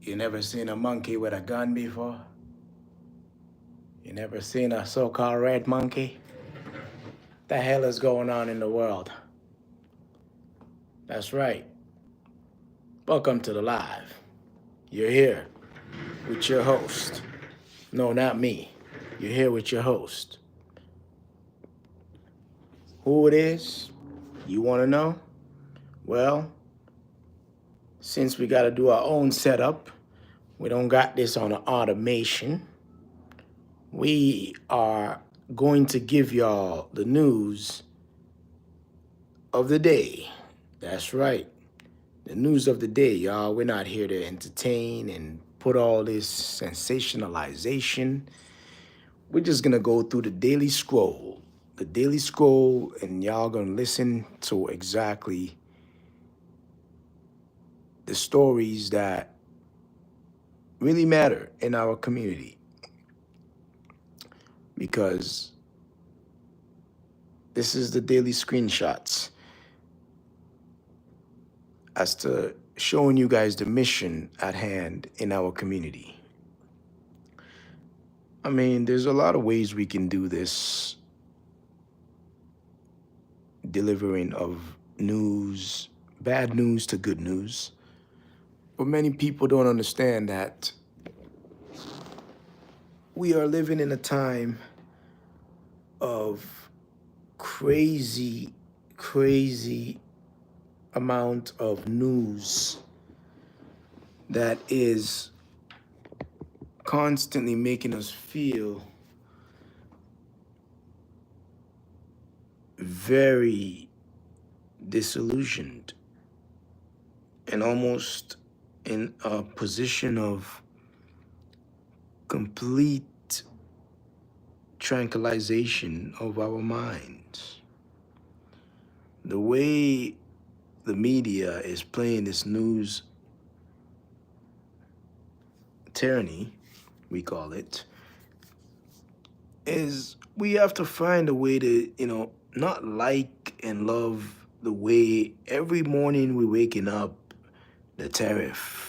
You never seen a monkey with a gun before? You never seen a so-called red monkey? The hell is going on in the world? That's right. Welcome to the live. You're here with your host. No, not me. You're here with your host. Who it is? You want to know? Well, since we got to do our own setup, we don't got this on an automation. We are going to give y'all the news of the day. That's right. The news of the day, y'all. We're not here to entertain and put all this sensationalization. We're just going to go through the Daily Scroll. The Daily Scroll, and y'all going to listen to exactly the stories that really matter in our community. Because this is the daily screenshots as to showing you guys the mission at hand in our community. I mean, there's a lot of ways we can do this delivering of news, bad news to good news. But many people don't understand that we are living in a time of crazy amount of news that is constantly making us feel very disillusioned and almost in a position of complete tranquilization of our minds. The way the media is playing this news tyranny, we call it, is we have to find a way to, not like and love the way every morning we're waking up, the tariff.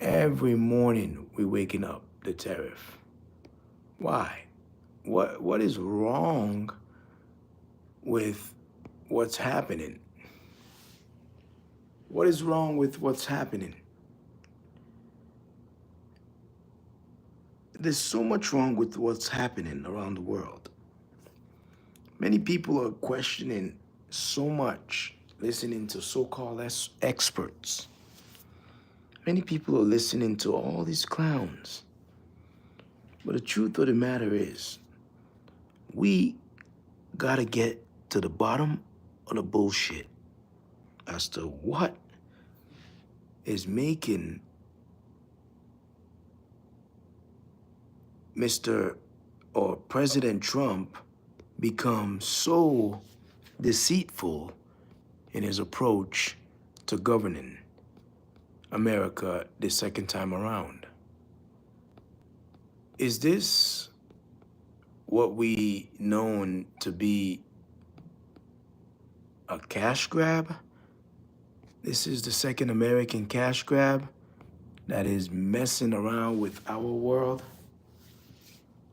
Every morning we're waking up, the tariff. Why? What is wrong with what's happening? What is wrong with what's happening? There's so much wrong with what's happening around the world. Many people are questioning so much, listening to so-called experts. Many people are listening to all these clowns. But the truth of the matter is, we gotta get to the bottom of the bullshit as to what is making Mr. or President Trump become so deceitful in his approach to governing America the second time around. Is this what we known to be a cash grab? This is the second American cash grab that is messing around with our world.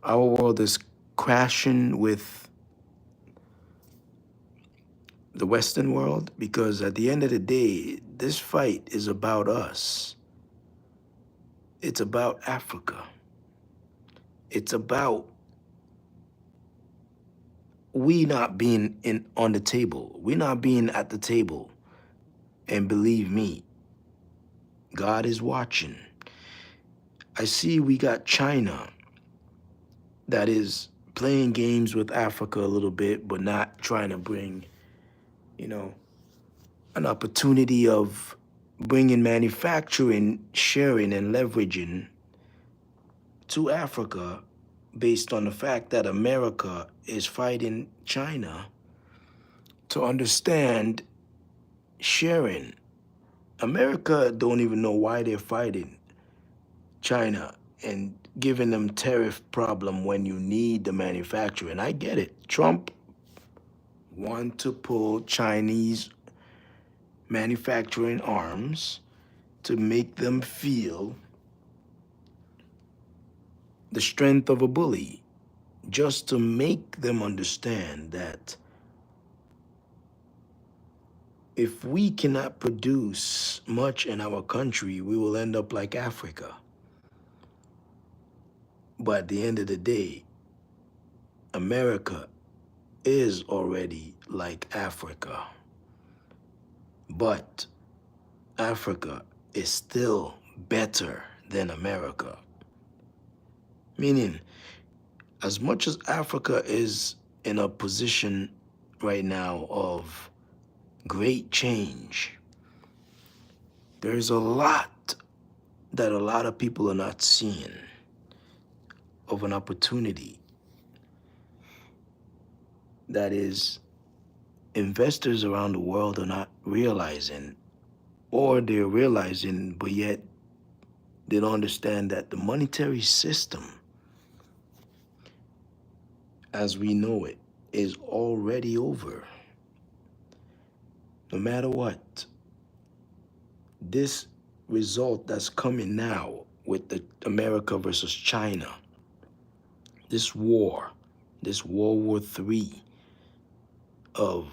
Our world is crashing with the Western world because at the end of the day, this fight is about us. It's about Africa. It's about we not being on the table. We not being at the table. And believe me, God is watching. I see we got China that is playing games with Africa a little bit, but not trying to bring, an opportunity of bringing manufacturing, sharing, and leveraging to Africa based on the fact that America is fighting China to understand sharing. America don't even know why they're fighting China and giving them tariff problem when you need the manufacturing. I get it. Trump want to pull Chinese manufacturing arms to make them feel the strength of a bully, just to make them understand that if we cannot produce much in our country, we will end up like Africa. But at the end of the day, America is already like Africa. But Africa is still better than America. Meaning, as much as Africa is in a position right now of great change, there's a lot that a lot of people are not seeing of an opportunity that is investors around the world are not realizing, or they're realizing, but yet they don't understand that the monetary system as we know it is already over. No matter what, this result that's coming now with the America versus China, this war, this World War III of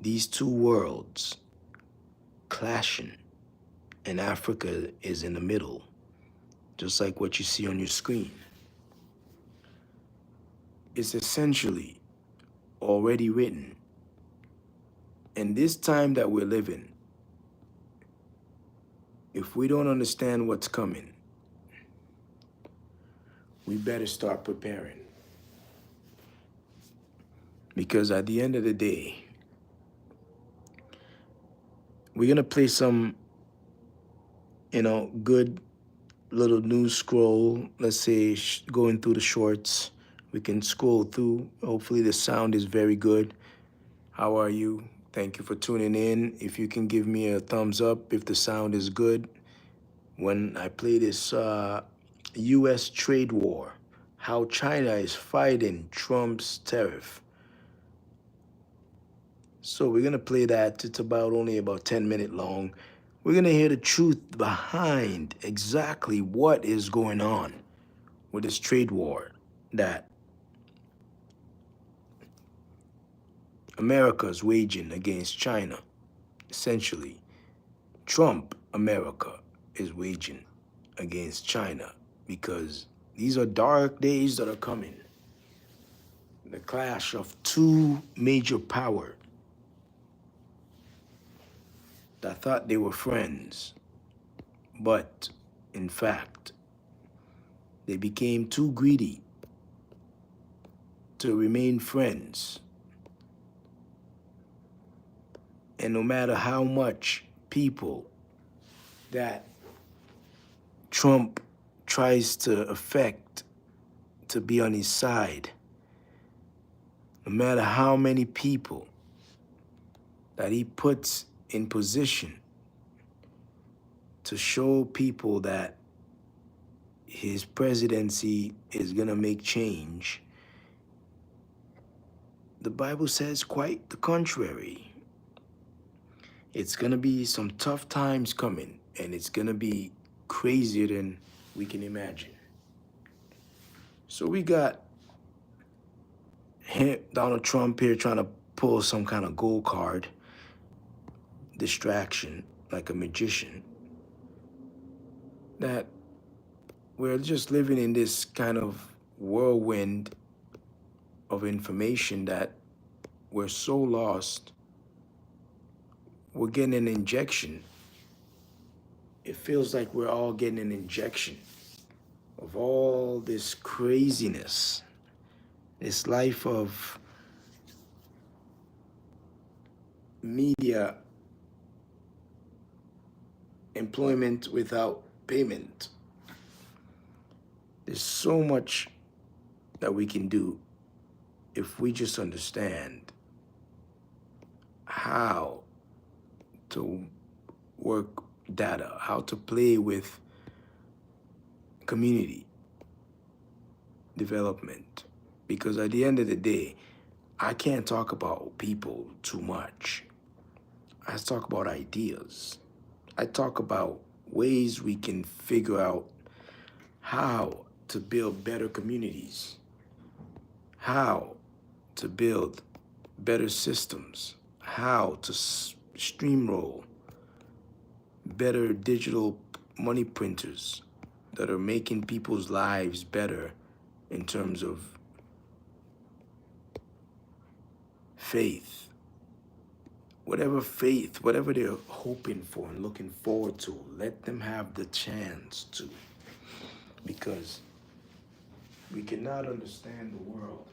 these two worlds clashing, and Africa is in the middle, just like what you see on your screen. It's essentially already written. In this time that we're living, if we don't understand what's coming, we better start preparing. Because at the end of the day, we're gonna play some, good little news scroll. Let's say going through the shorts. We can scroll through. Hopefully the sound is very good. How are you? Thank you for tuning in. If you can give me a thumbs up if the sound is good. When I play this U.S. trade war, how China is fighting Trump's tariff. So we're gonna play that. It's only about 10 minutes long. We're gonna hear the truth behind exactly what is going on with this trade war that America is waging against China. Essentially, Trump America is waging against China because these are dark days that are coming. The clash of two major powers that thought they were friends, but in fact, they became too greedy to remain friends. And no matter how much people that Trump tries to affect to be on his side, no matter how many people that he puts in position to show people that his presidency is gonna make change, the Bible says quite the contrary. It's gonna be some tough times coming, and it's gonna be crazier than we can imagine. So we got Donald Trump here trying to pull some kind of gold card, distraction, like a magician, that we're just living in this kind of whirlwind of information that we're so lost. We're getting an injection. It feels like we're all getting an injection of all this craziness, this life of media employment without payment. There's so much that we can do if we just understand how to work data, how to play with community development. Because at the end of the day, I can't talk about people too much. I talk about ideas. I talk about ways we can figure out how to build better communities, how to build better systems, how to streamroll better digital money printers that are making people's lives better in terms of faith, whatever they're hoping for and looking forward to, let them have the chance to. Because we cannot understand the world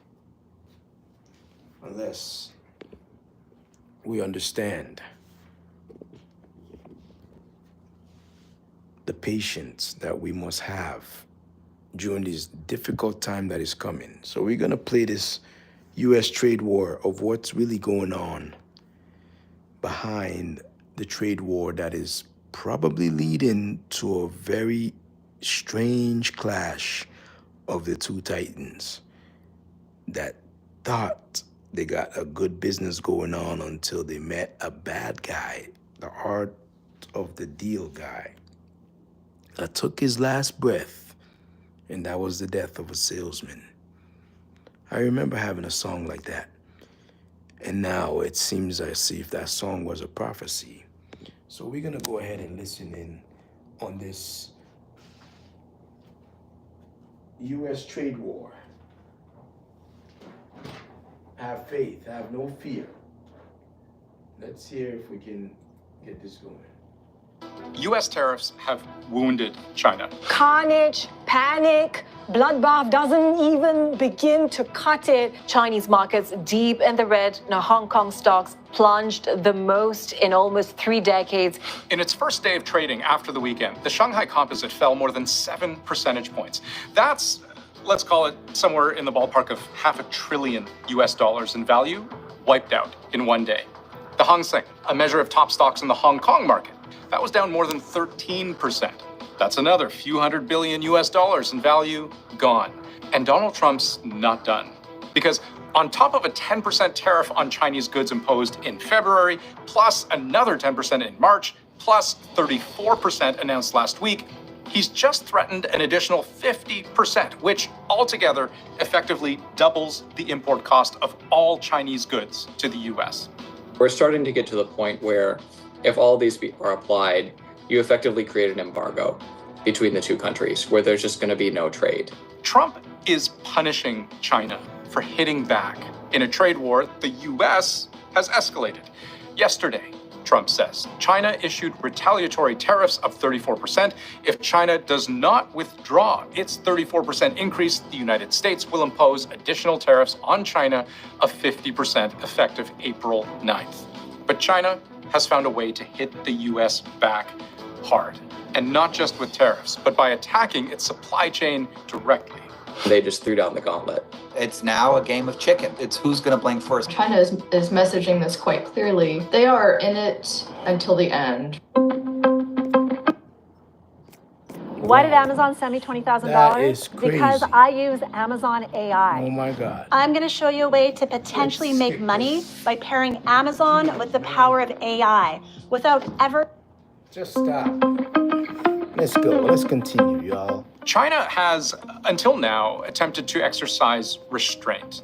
unless we understand the patience that we must have during this difficult time that is coming. So we're going to play this U.S. trade war of what's really going on behind the trade war that is probably leading to a very strange clash of the two titans that thought they got a good business going on until they met a bad guy, the art of the deal guy, that took his last breath, and that was the death of a salesman. I remember having a song like that, and now it seems as if that song was a prophecy. So we're gonna go ahead and listen in on this U.S. trade war. Have faith, have no fear. Let's hear if we can get this going. U.S. tariffs have wounded China. Carnage, panic, bloodbath doesn't even begin to cut it. Chinese markets deep in the red. Now, Hong Kong stocks plunged the most in almost 3 decades. In its first day of trading after the weekend, the Shanghai Composite fell more than 7 percentage points. That's, let's call it, somewhere in the ballpark of $500 billion in value, wiped out in one day. The Hang Seng, a measure of top stocks in the Hong Kong market, that was down more than 13%. That's another few $100 billion in value gone. And Donald Trump's not done. Because on top of a 10% tariff on Chinese goods imposed in February, plus another 10% in March, plus 34% announced last week, he's just threatened an additional 50%, which altogether effectively doubles the import cost of all Chinese goods to the US. We're starting to get to the point where if all these are applied, you effectively create an embargo between the two countries where there's just going to be no trade. Trump is punishing China for hitting back in a trade war the US has escalated. Yesterday, Trump says China issued retaliatory tariffs of 34%. If China does not withdraw its 34% increase, the United States will impose additional tariffs on China of 50% effective April 9th. But China has found a way to hit the US back hard. And not just with tariffs, but by attacking its supply chain directly. They just threw down the gauntlet. It's now a game of chicken. It's who's going to blink first. China is messaging this quite clearly. They are in it until the end. Why did Amazon send me $20,000? That is crazy. Because I use Amazon AI. Oh my God. I'm going to show you a way to potentially make money by pairing Amazon with the power of AI without ever... Just stop. Let's go. Let's continue, y'all. China has, until now, attempted to exercise restraint.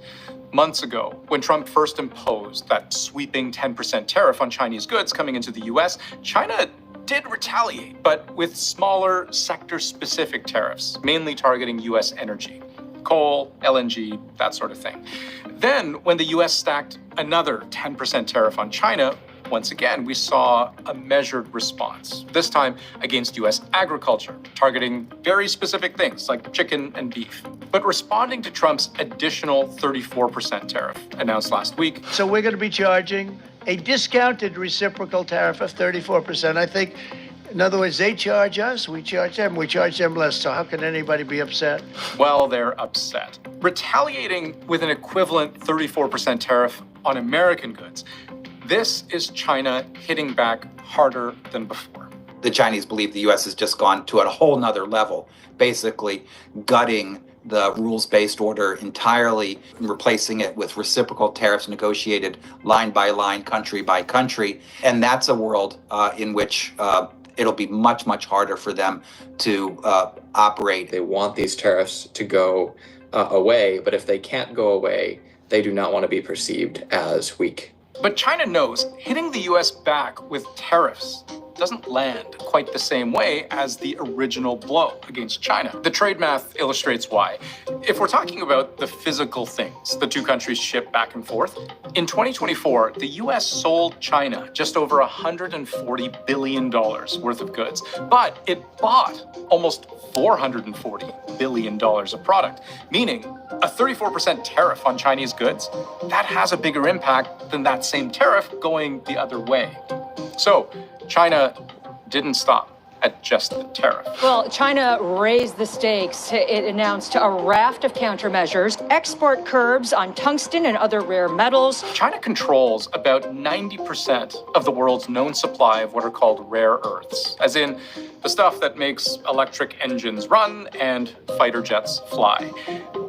Months ago, when Trump first imposed that sweeping 10% tariff on Chinese goods coming into the US, China did retaliate, but with smaller sector-specific tariffs, mainly targeting US energy, coal, LNG, that sort of thing. Then, when the US stacked another 10% tariff on China, once again, we saw a measured response, this time against US agriculture, targeting very specific things like chicken and beef. But responding to Trump's additional 34% tariff announced last week. So we're going to be charging a discounted reciprocal tariff of 34%. I think, in other words, they charge us, we charge them less. So how can anybody be upset? Well, they're upset. Retaliating with an equivalent 34% tariff on American goods. This is China hitting back harder than before. The Chinese believe the U.S. has just gone to a whole nother level, basically gutting the rules-based order entirely, replacing it with reciprocal tariffs negotiated line by line, country by country. And that's a world in which it'll be much, much harder for them to operate. They want these tariffs to go away, but if they can't go away, they do not want to be perceived as weak. But China knows hitting the US back with tariffs doesn't land quite the same way as the original blow against China. The trade math illustrates why. If we're talking about the physical things the two countries ship back and forth, in 2024, the US sold China just over $140 billion worth of goods, but it bought almost $440 billion of product, meaning a 34% tariff on Chinese goods, that has a bigger impact than that same tariff going the other way. So China didn't stop at just the tariff. Well, China raised the stakes. It announced a raft of countermeasures, export curbs on tungsten and other rare metals. China controls about 90% of the world's known supply of what are called rare earths, as in the stuff that makes electric engines run and fighter jets fly.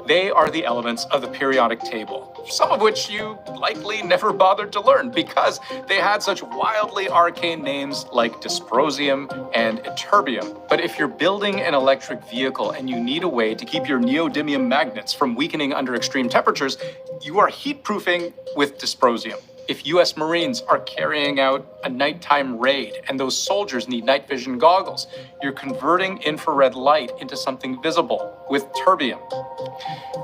They are the elements of the periodic table, some of which you likely never bothered to learn because they had such wildly arcane names like dysprosium and ytterbium. But if you're building an electric vehicle and you need a way to keep your neodymium magnets from weakening under extreme temperatures, you are heat-proofing with dysprosium. If US Marines are carrying out a nighttime raid and those soldiers need night vision goggles, you're converting infrared light into something visible with terbium.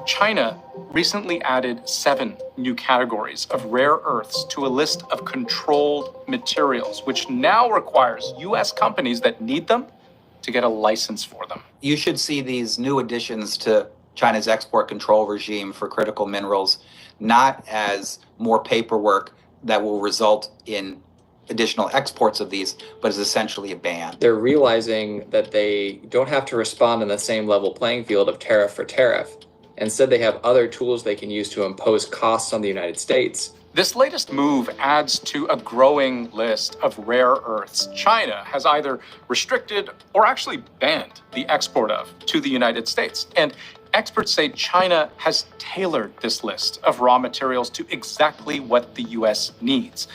China recently added 7 new categories of rare earths to a list of controlled materials, which now requires US companies that need them to get a license for them. You should see these new additions to China's export control regime for critical minerals not as more paperwork that will result in additional exports of these, but as essentially a ban. They're realizing that they don't have to respond in the same level playing field of tariff for tariff. Instead, they have other tools they can use to impose costs on the United States. This latest move adds to a growing list of rare earths China has either restricted or actually banned the export of to the United States. And experts say China has tailored this list of raw materials to exactly what the US needs.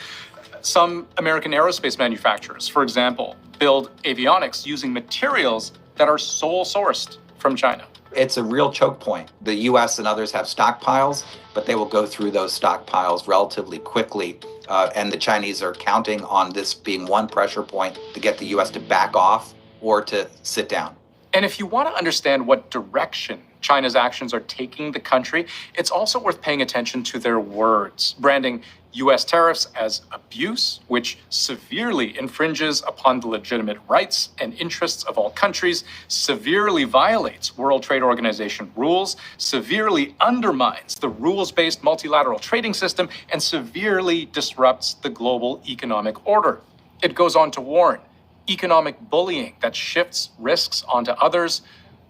Some American aerospace manufacturers, for example, build avionics using materials that are sole sourced from China. It's a real choke point. The US and others have stockpiles, but they will go through those stockpiles relatively quickly. And the Chinese are counting on this being one pressure point to get the US to back off or to sit down. And if you want to understand what direction China's actions are taking the country, it's also worth paying attention to their words, branding US tariffs as abuse, which severely infringes upon the legitimate rights and interests of all countries, severely violates World Trade Organization rules, severely undermines the rules-based multilateral trading system, and severely disrupts the global economic order. It goes on to warn, economic bullying that shifts risks onto others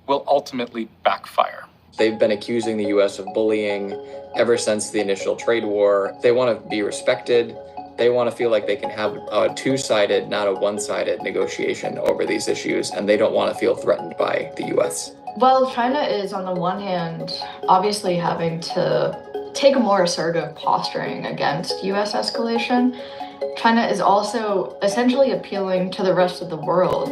will ultimately backfire. They've been accusing the US of bullying ever since the initial trade war. They want to be respected. They want to feel like they can have a two-sided, not a one-sided negotiation over these issues, and they don't want to feel threatened by the US. Well, China is, on the one hand, obviously having to take a more assertive posturing against US escalation. China is also essentially appealing to the rest of the world.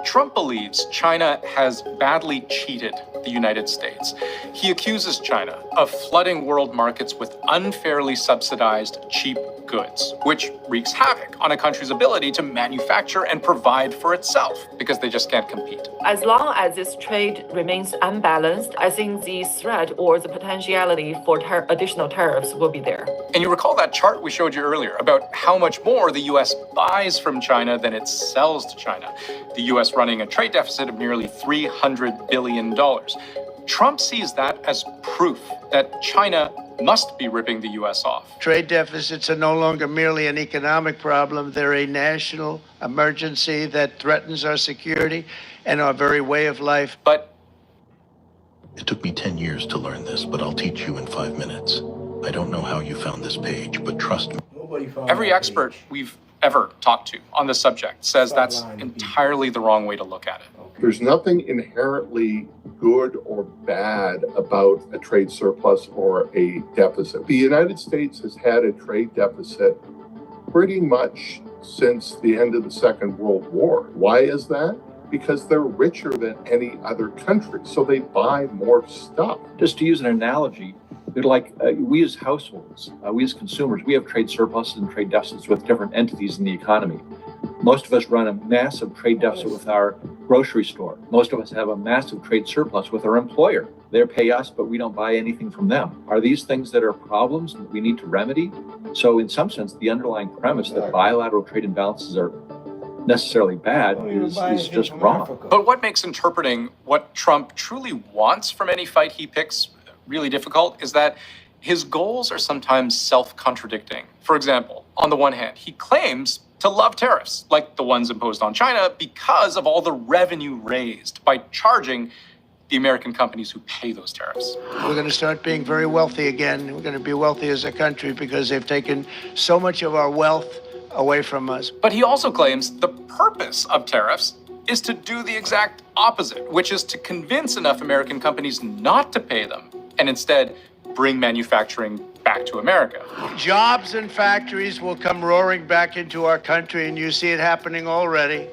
Trump believes China has badly cheated the United States. He accuses China of flooding world markets with unfairly subsidized cheap goods, which wreaks havoc on a country's ability to manufacture and provide for itself because they just can't compete. As long as this trade remains unbalanced, I think the threat or the potentiality for additional tariffs will be there. And you recall that chart we showed you earlier about how much more the U.S. buys from China than it sells to China. The U.S. running a trade deficit of nearly $300 billion. Trump sees that as proof that China must be ripping the U.S. off. Trade deficits are no longer merely an economic problem. They're a national emergency that threatens our security and our very way of life. But it took me 10 years to learn this, but I'll teach you in 5 minutes. I don't know how you found this page, but trust me. Every expert we've ever talked to on this subject says that's entirely the wrong way to look at it. There's nothing inherently good or bad about a trade surplus or a deficit. The United States has had a trade deficit pretty much since the end of the Second World War. Why is that? Because they're richer than any other country, so they buy more stuff. Just to use an analogy, we as households, we as consumers, we have trade surpluses and trade deficits with different entities in the economy. Most of us run a massive trade deficit with our grocery store. Most of us have a massive trade surplus with our employer. They pay us, but we don't buy anything from them. Are these things that are problems that we need to remedy? So in some sense, the underlying premise that bilateral trade imbalances are necessarily bad is just wrong. But what makes interpreting what Trump truly wants from any fight he picks really difficult is that his goals are sometimes self-contradicting. For example, on the one hand, he claims to love tariffs, like the ones imposed on China, because of all the revenue raised by charging the American companies who pay those tariffs. We're going to start being very wealthy again. We're going to be wealthy as a country because they've taken so much of our wealth away from us. But he also claims the purpose of tariffs is to do the exact opposite, which is to convince enough American companies not to pay them and instead bring manufacturing back to America. Jobs and factories will come roaring back into our country, and you see it happening already.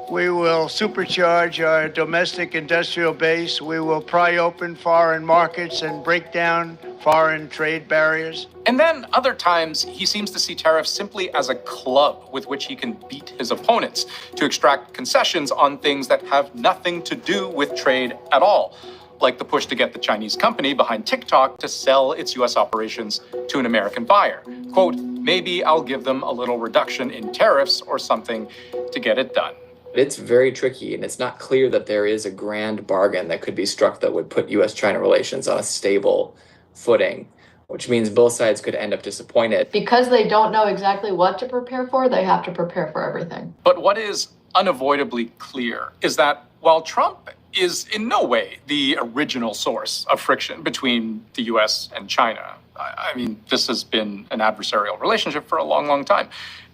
We will supercharge our domestic industrial base. We will pry open foreign markets and break down foreign trade barriers. And then other times, he seems to see tariffs simply as a club with which he can beat his opponents to extract concessions on things that have nothing to do with trade at all, like the push to get the Chinese company behind TikTok to sell its US operations to an American buyer. Quote, maybe I'll give them a little reduction in tariffs or something to get it done. It's very tricky, and it's not clear that there is a grand bargain that could be struck that would put US-China relations on a stable footing, which means both sides could end up disappointed. Because they don't know exactly what to prepare for, they have to prepare for everything. But what is unavoidably clear is that while Trump is in no way the original source of friction between the US and China, I mean, this has been an adversarial relationship for a long, long time.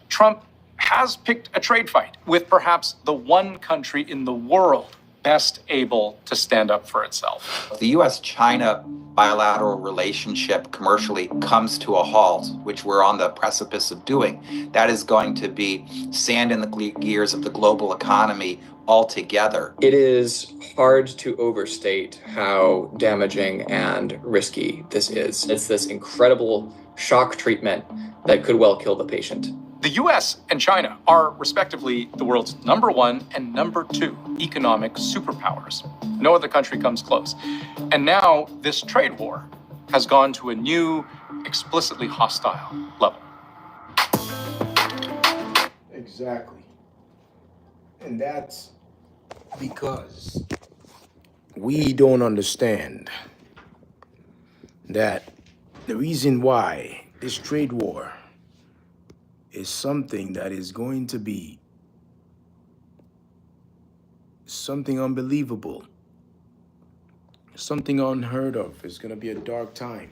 Trump has picked a trade fight with perhaps the one country in the world best able to stand up for itself. The US-China bilateral relationship commercially comes to a halt, which we're on the precipice of doing. That is going to be sand in the gears of the global economy altogether. It is hard to overstate how damaging and risky this is. It's this incredible shock treatment that could well kill the patient. The US and China are respectively the world's #1 and #2 economic superpowers. No other country comes close. And now this trade war has gone to a new, explicitly hostile level. Exactly. And that's because we don't understand that the reason why this trade war is something that is going to be something unbelievable, something unheard of. It's going to be a dark time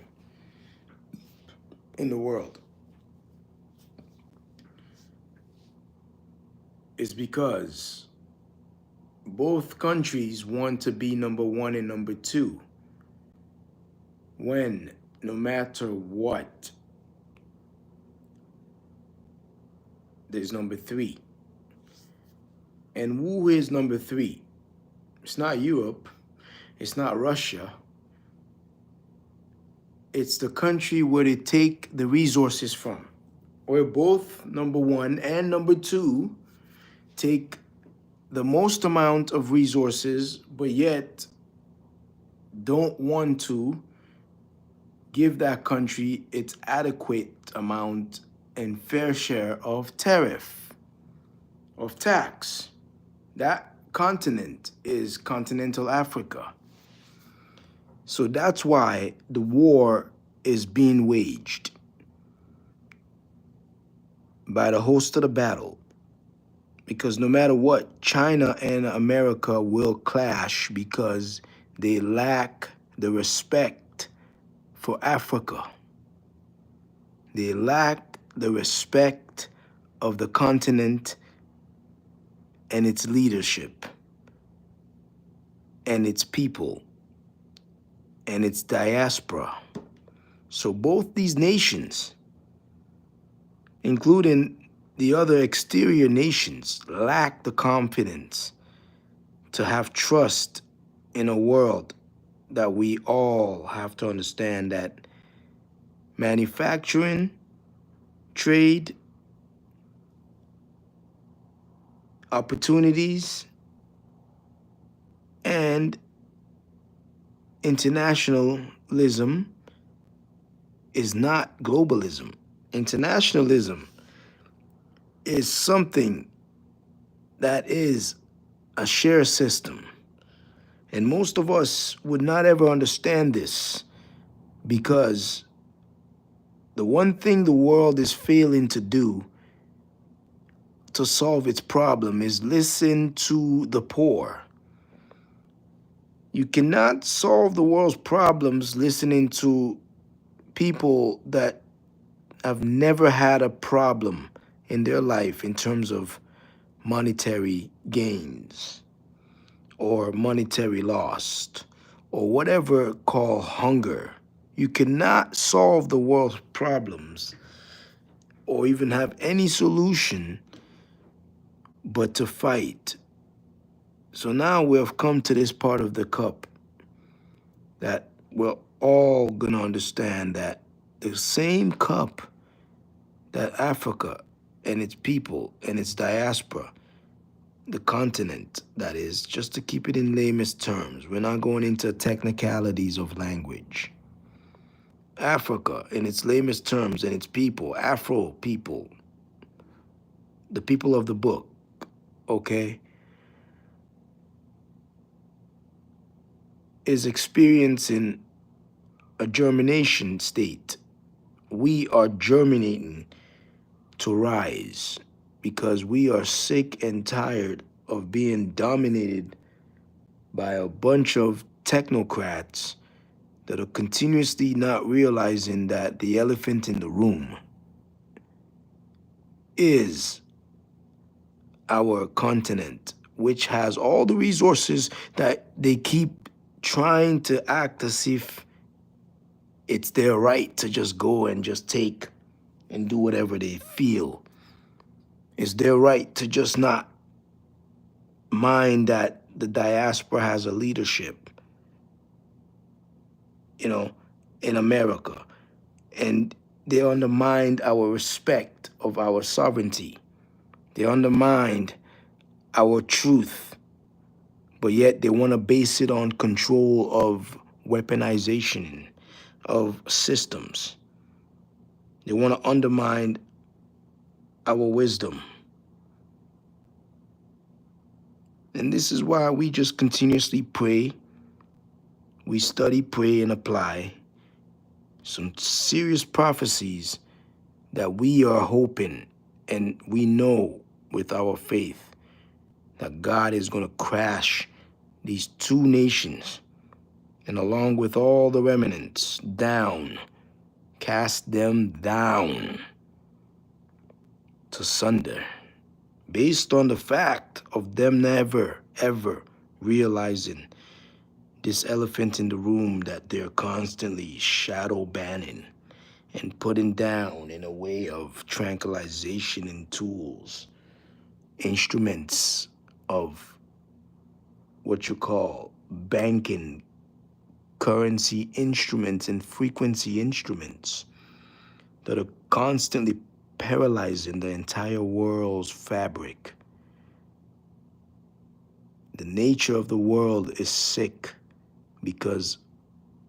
in the world. It's because both countries want to be #1 and #2 when, no matter what, there's #3. And who is #3? It's not Europe. It's not Russia. It's the country where they take the resources from. Where both #1 and #2 take the most amount of resources, but yet don't want to give that country its adequate amount and fair share of tariff, of tax. That continent is continental Africa. So that's why the war is being waged by the host of the battle. Because no matter what, China and America will clash because they lack the respect for Africa. They lack the respect of the continent and its leadership and its people and its diaspora. So both these nations including the other exterior nations, lack the confidence to have trust in a world that we all have to understand that manufacturing, trade, opportunities, and internationalism is not globalism. Internationalism is something that is a share system. And most of us would not ever understand this because the one thing the world is failing to do to solve its problem is listen to the poor. You cannot solve the world's problems listening to people that have never had a problem in their life in terms of monetary gains or monetary loss or whatever called hunger. You cannot solve the world's problems or even have any solution but to fight. So now we have come to this part of the cup that we're all going to understand that the same cup that Africa and its people and its diaspora, the continent, that is, just to keep it in lamest terms, we're not going into technicalities of language. Africa, in its lamest terms, and its people, Afro people, the people of the book, okay, is experiencing a germination state. We are germinating to rise because we are sick and tired of being dominated by a bunch of technocrats that are continuously not realizing that the elephant in the room is our continent, which has all the resources that they keep trying to act as if it's their right to just go and just take and do whatever they feel. It's their right to just not mind that the diaspora has a leadership, in America. And they undermined our respect of our sovereignty. They undermined our truth, but yet they want to base it on control of weaponization of systems. They want to undermine our wisdom. And this is why we just continuously pray. We study, pray, and apply some serious prophecies that we are hoping and we know with our faith that God is going to crash these two nations and along with all the remnants down, cast them down to sunder based on the fact of them never, ever realizing this elephant in the room that they're constantly shadow banning and putting down in a way of tranquilization and tools, instruments of what you call banking, currency instruments and frequency instruments that are constantly paralyzing the entire world's fabric. The nature of the world is sick because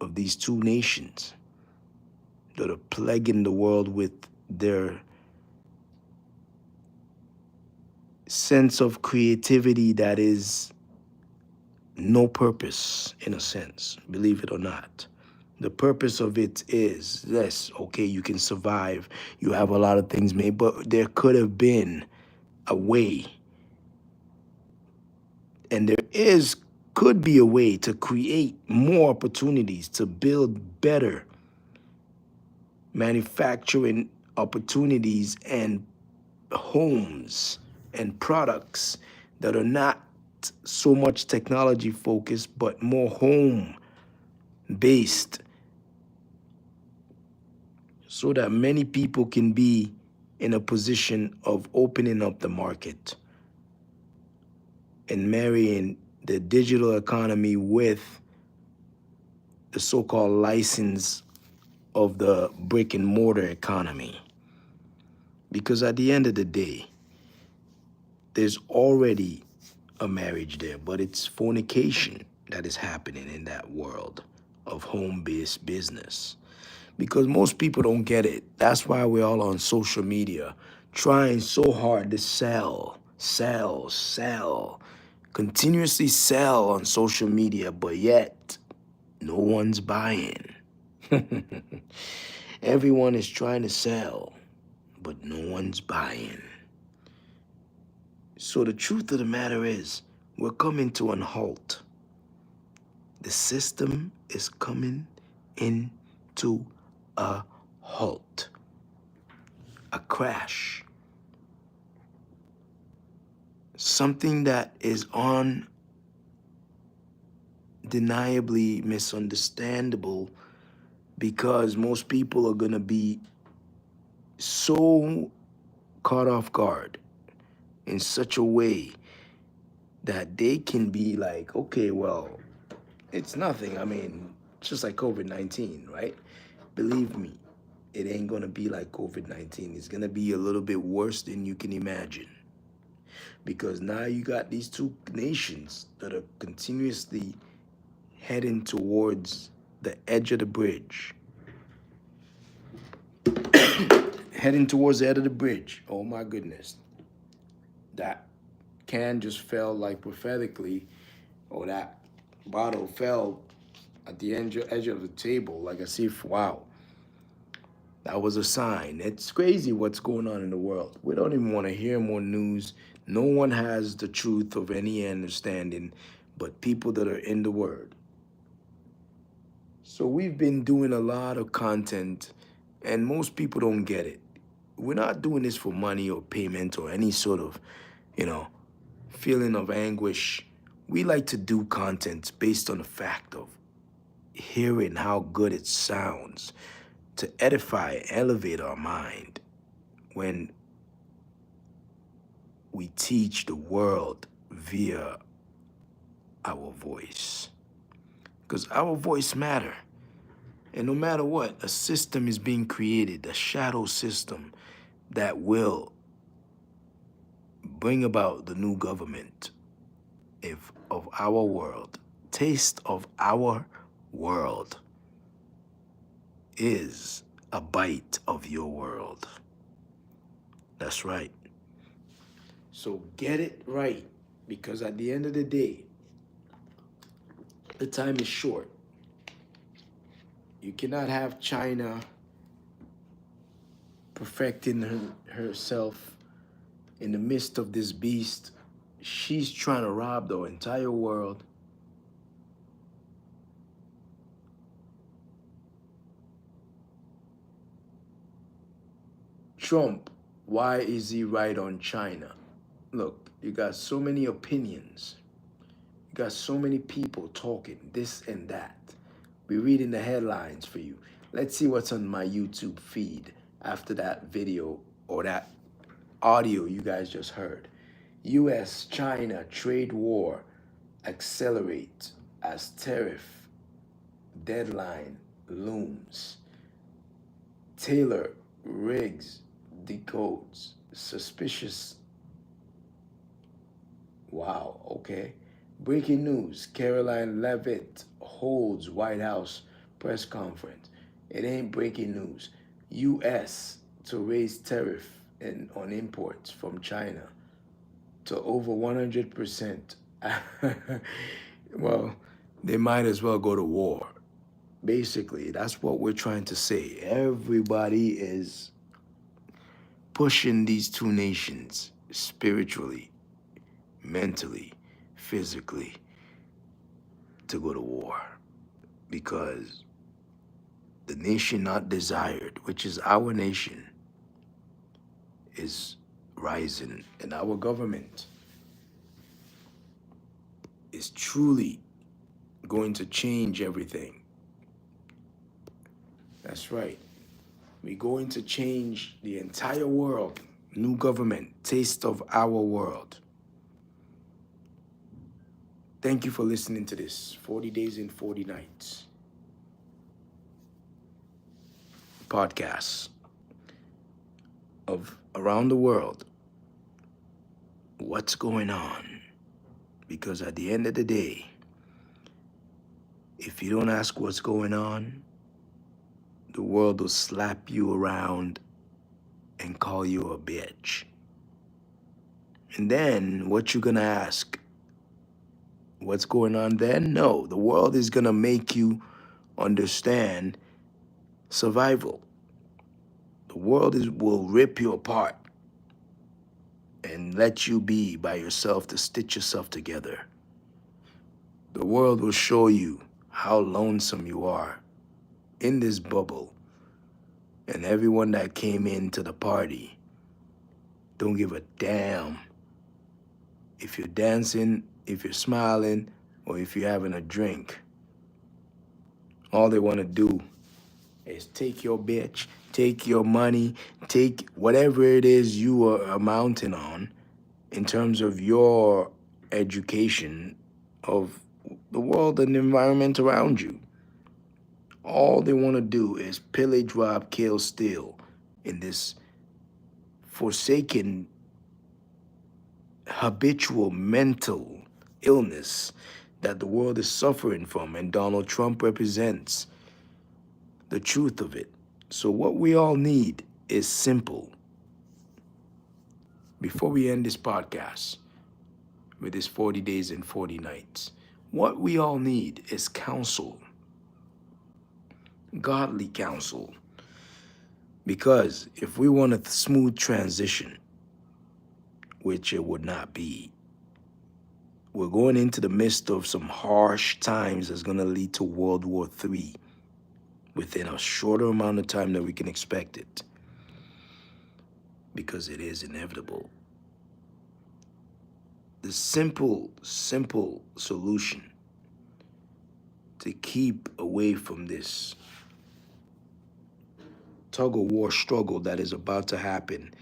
of these two nations that are plaguing the world with their sense of creativity that is no purpose, in a sense, believe it or not. The purpose of it is, yes, okay, you can survive, you have a lot of things made, but there could have been a way, and could be a way to create more opportunities, to build better manufacturing opportunities and homes and products that are not so much technology focused, but more home based, so that many people can be in a position of opening up the market and marrying the digital economy with the so-called license of the brick and mortar economy. Because at the end of the day, there's already a marriage there, but it's fornication that is happening in that world of home-based business. Because most people don't get it. That's why we're all on social media trying so hard to sell, continuously sell on social media, but yet no one's buying. Everyone is trying to sell, but no one's buying. So the truth of the matter is, we're coming to an halt. The system is coming into a halt, a crash. Something that is undeniably misunderstandable, because most people are gonna be so caught off guard in such a way that they can be like, okay, well, it's nothing. I mean, just like COVID-19, right? Believe me, it ain't gonna be like COVID-19. It's gonna be a little bit worse than you can imagine. Because now you got these two nations that are continuously heading towards the edge of the bridge. Heading towards the edge of the bridge. Oh my goodness. That can just fell like prophetically, or that bottle fell at the edge of the table. Like I see, wow. That was a sign. It's crazy what's going on in the world. We don't even want to hear more news. No one has the truth of any understanding but people that are in the Word. So we've been doing a lot of content, and most people don't get it. We're not doing this for money or payment or any sort of, feeling of anguish. We like to do content based on the fact of hearing how good it sounds, to edify, elevate our mind when we teach the world via our voice. Because our voice matter. And no matter what, a system is being created, a shadow system that will bring about the new government of our world. Taste of our world is a bite of your world. That's right. So get it right, because at the end of the day, the time is short. You cannot have China perfecting herself in the midst of this beast. She's trying to rob the entire world. Trump, why is he right on China? Look, you got so many opinions. You got so many people talking this and that. We're reading the headlines for you. Let's see what's on my YouTube feed after that video or that audio you guys just heard. U.S.-China trade war accelerates as tariff deadline looms. Taylor Riggs decodes suspicious. Wow, okay. Breaking news, Caroline Leavitt holds White House press conference. It ain't breaking news. U.S. to raise tariff on imports from China to over 100%. Well, they might as well go to war. Basically, that's what we're trying to say. Everybody is pushing these two nations spiritually, mentally, physically to go to war, because the nation not desired, which is our nation, is rising, and our government is truly going to change everything. That's right. We're going to change the entire world. New government, taste of our world. Thank you for listening to this 40 Days and 40 Nights podcast of around the world. What's going on? Because at the end of the day, if you don't ask what's going on, the world will slap you around and call you a bitch. And then what you gonna ask? What's going on then? No, the world is gonna make you understand survival. The world will rip you apart and let you be by yourself to stitch yourself together. The world will show you how lonesome you are in this bubble. And everyone that came into the party don't give a damn if you're dancing, if you're smiling, or if you're having a drink. All they want to do is take your bitch, take your money, take whatever it is you are amounting on in terms of your education of the world and the environment around you. All they want to do is pillage, rob, kill, steal in this forsaken, habitual mental illness that the world is suffering from, and Donald Trump represents the truth of it. So what we all need is simple. Before we end this podcast with this 40 days and 40 nights, what we all need is counsel. Godly counsel. Because if we want a smooth transition, which it would not be, we're going into the midst of some harsh times that's going to lead to World War III within a shorter amount of time than we can expect it. Because it is inevitable. The simple solution to keep away from this tug-of-war struggle that is about to happen,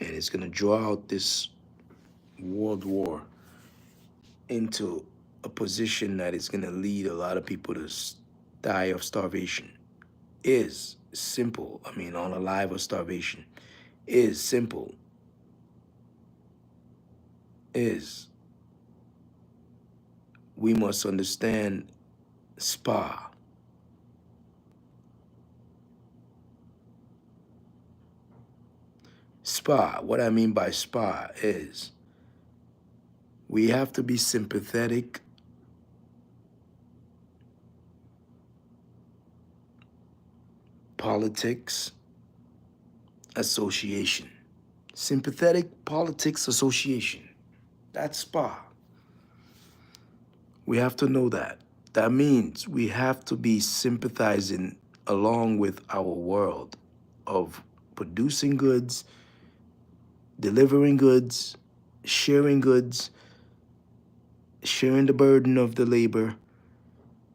and it's going to draw out this world war into a position that is going to lead a lot of people to die of starvation, is simple. On a live of starvation is simple. Is we must understand SPA. SPA, what I mean by SPA is we have to be sympathetic politics association. Sympathetic Politics Association. That's SPA. We have to know that. That means we have to be sympathizing along with our world of producing goods, delivering goods, sharing the burden of the labor,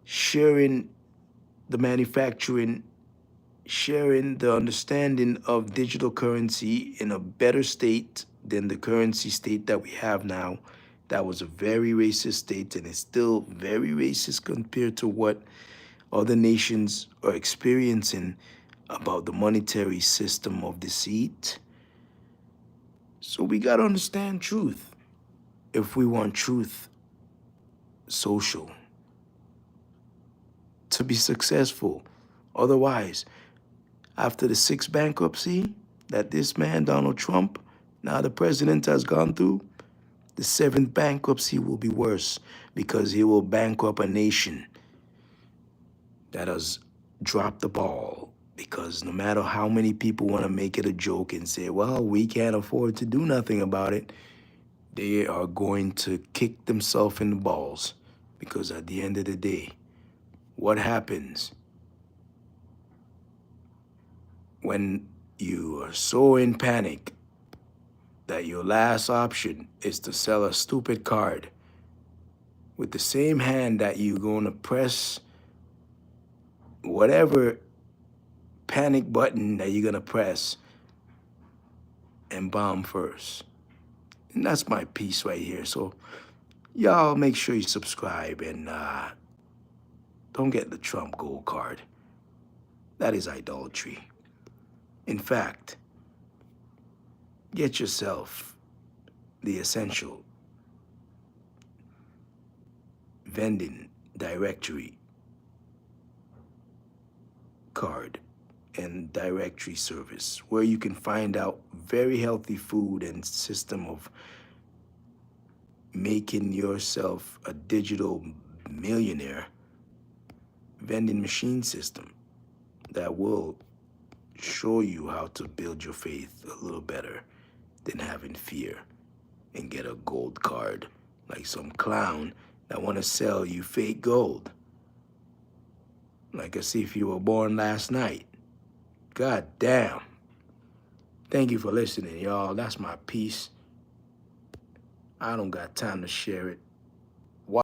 sharing the manufacturing, sharing the understanding of digital currency in a better state than the currency state that we have now. That was a very racist state, and it's still very racist compared to what other nations are experiencing about the monetary system of deceit. So we got to understand truth if we want truth social to be successful. Otherwise, after the 6th bankruptcy that this man, Donald Trump, now the president, has gone through, the 7th bankruptcy will be worse because he will bankrupt a nation that has dropped the ball. Because no matter how many people want to make it a joke and say, well, we can't afford to do nothing about it, they are going to kick themselves in the balls. Because at the end of the day, what happens when you are so in panic that your last option is to sell a stupid card with the same hand that you're going to press whatever panic button that you're gonna press and bomb first. And that's my piece right here. So y'all make sure you subscribe and don't get the Trump gold card. That is idolatry. In fact, get yourself the essential vending directory card and directory service where you can find out very healthy food and system of making yourself a digital millionaire vending machine system that will show you how to build your faith a little better than having fear and get a gold card like some clown that want to sell you fake gold. Like as if you were born last night. God damn. Thank you for listening, y'all. That's my piece. I don't got time to share it.